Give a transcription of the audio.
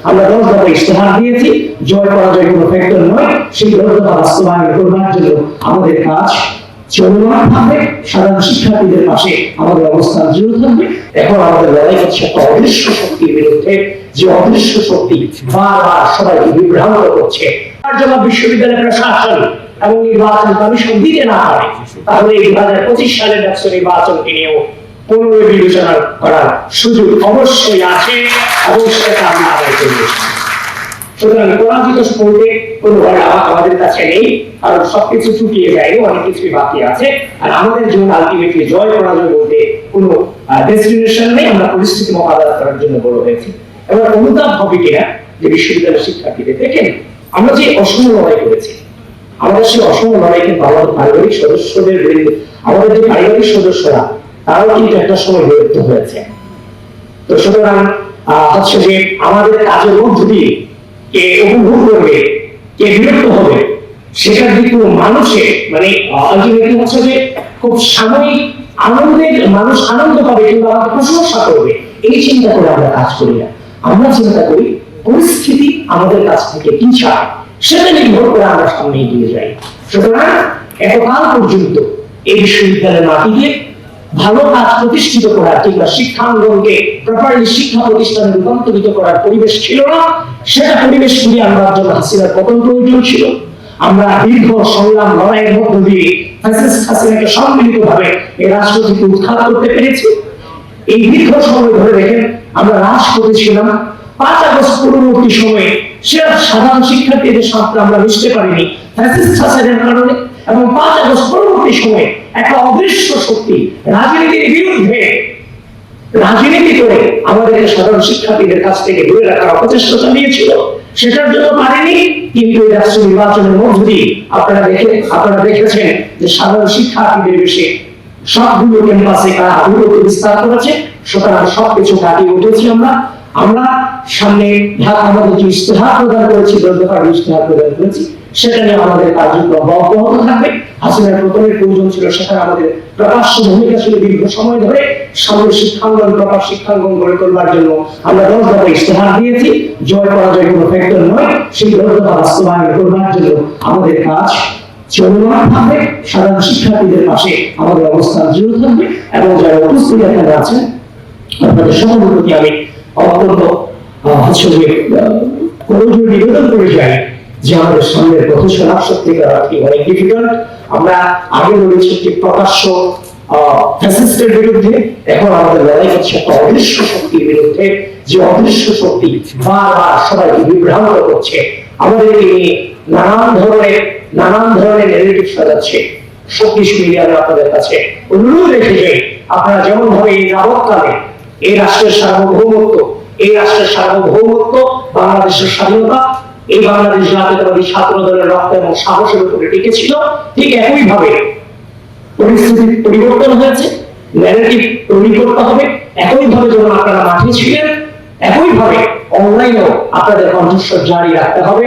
আমরা 10 দফা ইশতেহার দিয়েছি, জয় পরাজয় কোনো ফ্যাক্টর নয়। সেই 10 দফা বাস্তবায়ন করবার জন্য আমাদের কাজ চলমান থাকবে। সাধারণ শিক্ষার্থীদের পাশে আমাদের অবস্থান দৃঢ় থাকবে। এখন আমাদের লড়াই হচ্ছে একটা অদৃশ্য শক্তির বিরুদ্ধে, যে অদৃশ্য শক্তি বারবার সবাইকে বিভ্রান্ত করছে। তার জন্য বিশ্ববিদ্যালয় প্রশাসন এবং নির্বাচন কমিশন দিতে না পারে, তাহলে এই 2025 সালের ডাকসু নির্বাচনকে নিয়েও পুনর্বিবেচনা করার সুযোগ অবশ্যই আছে এবং সেটা আমরা আদায় করব। সুতরাং পরাজিত স্পোর্টে কোনো আমাদের কাছে নেই, কারণ সবকিছু চুকিয়ে যায়নি, অনেক কিছুই বাকি আছে। আর আমাদের জন্য আলটিমেটলি জয় পরাজয় বলতে কোনো ডেস্টিনেশন নেই। আমরা পরিস্থিতি মোকাবেলা করার জন্য বড় হয়েছি। এবার অনুতাপ হবে কিনা যে বিশ্ববিদ্যালয়ের শিক্ষার্থীদের দেখেন, আমরা যে অসম লড়াই করেছি, আমাদের সেই অসম লড়াই কিন্তু আমাদের পারিবারিক সদস্যদের বিরুদ্ধে, আমাদের যে পারিবারিক সদস্যরা তারাও কিন্তু একটা সময় বিরক্ত হয়েছে। তো সুতরাং হচ্ছে যে আমাদের কাজের মধ্য দিয়ে কে উপভোগ করবে, কে বিরক্ত হবে, সেটার দিকে মানুষের মানে আলটিমেটলি হচ্ছে যে খুব সাময়িক আনন্দের, মানুষ আনন্দ পাবে কিন্তু আমাকে প্রশংসা করবে, এই চিন্তা করে আমরা কাজ করি না। আমরা চিন্তা করি পরিস্থিতি আমাদের কাছ থেকে কি চায়, সেটা নির্ভর করে আমরা সামনে এগিয়ে যাই। সুতরাং এতকাল পর্যন্ত এই বিশ্ববিদ্যালয়ের মাটি দিয়ে ভালো কাজ প্রতিষ্ঠিত করার কিংবা শিক্ষাঙ্গনকে প্রপারলি শিক্ষা প্রতিষ্ঠানে রূপান্তরিত করার পরিবেশ ছিল না। সেটা পরিবেশ ফিরিয়ে আনবার জন্য হাসিনার পতন প্রয়োজন ছিল। আমরা দীর্ঘ সংগ্রাম লড়াইয়ের মধ্য দিয়ে ফ্যাসিস্ট হাসিনাকে সম্মিলিতভাবে এই রাষ্ট্র থেকে উৎখাত করতে পেরেছি। এই দীর্ঘ সময় ধরে দেখেন আমরা রাষ্ট্রপতি ছিলাম। 5 আগস্ট পূর্ববর্তী সময়ে সেরা সাধারণ শিক্ষার্থীদের সাথে আমরা মিশতে পারিনি ফ্যাসিস্ট হাসিনার কারণে, এবং 5 আগস্ট পরবর্তী সময়ে একটা অদৃশ্য শক্তি রাজনীতির বিরুদ্ধে রাজনীতি করে আমাদেরকে সাধারণ শিক্ষার্থীদের কাছ থেকে দূরে রাখার অপচেষ্টা চালিয়েছিল। সেটার জন্য পারেনি, কিন্তু এই রাষ্ট্র নির্বাচনের মধ্য দিয়ে আপনারা দেখেছেন যে সাধারণ শিক্ষার্থীদের বিষয়ে সবগুলো ক্যাম্পাসে তারা আগ্রহকে বিস্তার করেছে। সুতরাং সবকিছু কাটিয়ে উঠেছি আমরা সামনে আমাদের যে ইশতেহার প্রদান করেছি, 10 দফার ইশতেহার প্রদান করেছি, সেটা নিয়ে আমাদের কার্যক্রম অব্যাহত থাকবে। হাসিনার প্রথমের প্রয়োজন ছিল, সেখানে আমাদের প্রকাশ্য ভূমিকা ছিল দীর্ঘ সময় ধরে। সামনে শিক্ষাঙ্গন, প্রকাশ শিক্ষাঙ্গন গড়ে তোলবার জন্য আমরা 10 দফা ইশতেহার দিয়েছি, জয় পরাজয় কোনো ফ্যাক্টর নয়। সেই 10 দফা বাস্তবায়ন করবার জন্য আমাদের কাজ চলমান থাকবে। সাধারণ শিক্ষার্থীদের পাশে আমাদের অবস্থান দৃঢ় থাকবে। এবং যারা উপস্থিত এখানে আছেন আপনাদের সকলের প্রতি আমি অত্যন্ত নিবেদন করে যাই যে আমাদের সামনের প্রফেশন সত্যিকার অনেক ডিফিকাল্ট। আমরা আগে লড়েছি একটি প্রকাশ্য ফ্যাসিস্টের বিরুদ্ধে, এখন আমাদের লড়াই হচ্ছে একটা অদৃশ্য শক্তির বিরুদ্ধে, যে অদৃশ্য শক্তি বারবার সবাইকে বিভ্রান্ত করছে। আমাদেরকে নিয়ে নানান ধরনের ন্যারেটিভ সাজাচ্ছে। শক্তি মিডিয়ার আপনাদের কাছে অনুরোধ রেখে যাই, আপনারা যেমন ভাবে এই যাবৎকালে এই রাষ্ট্রের সার্বভৌমত্ব, বাংলাদেশের স্বাধীনতা, এই বাংলাদেশ জাতীয়তাবাদী ছাত্র দলের রক্ত এবং সাহসের উপরে টিকে ছিল, ঠিক একই ভাবে পরিস্থিতির পরিবর্তন হয়েছে, ন্যারেটিভ তৈরি করতে হবে। একই ভাবে যখন আপনারা মাঠে ছিলেন, একই ভাবে অনলাইনেও আপনাদের কণ্ঠস্বর জারি রাখতে হবে।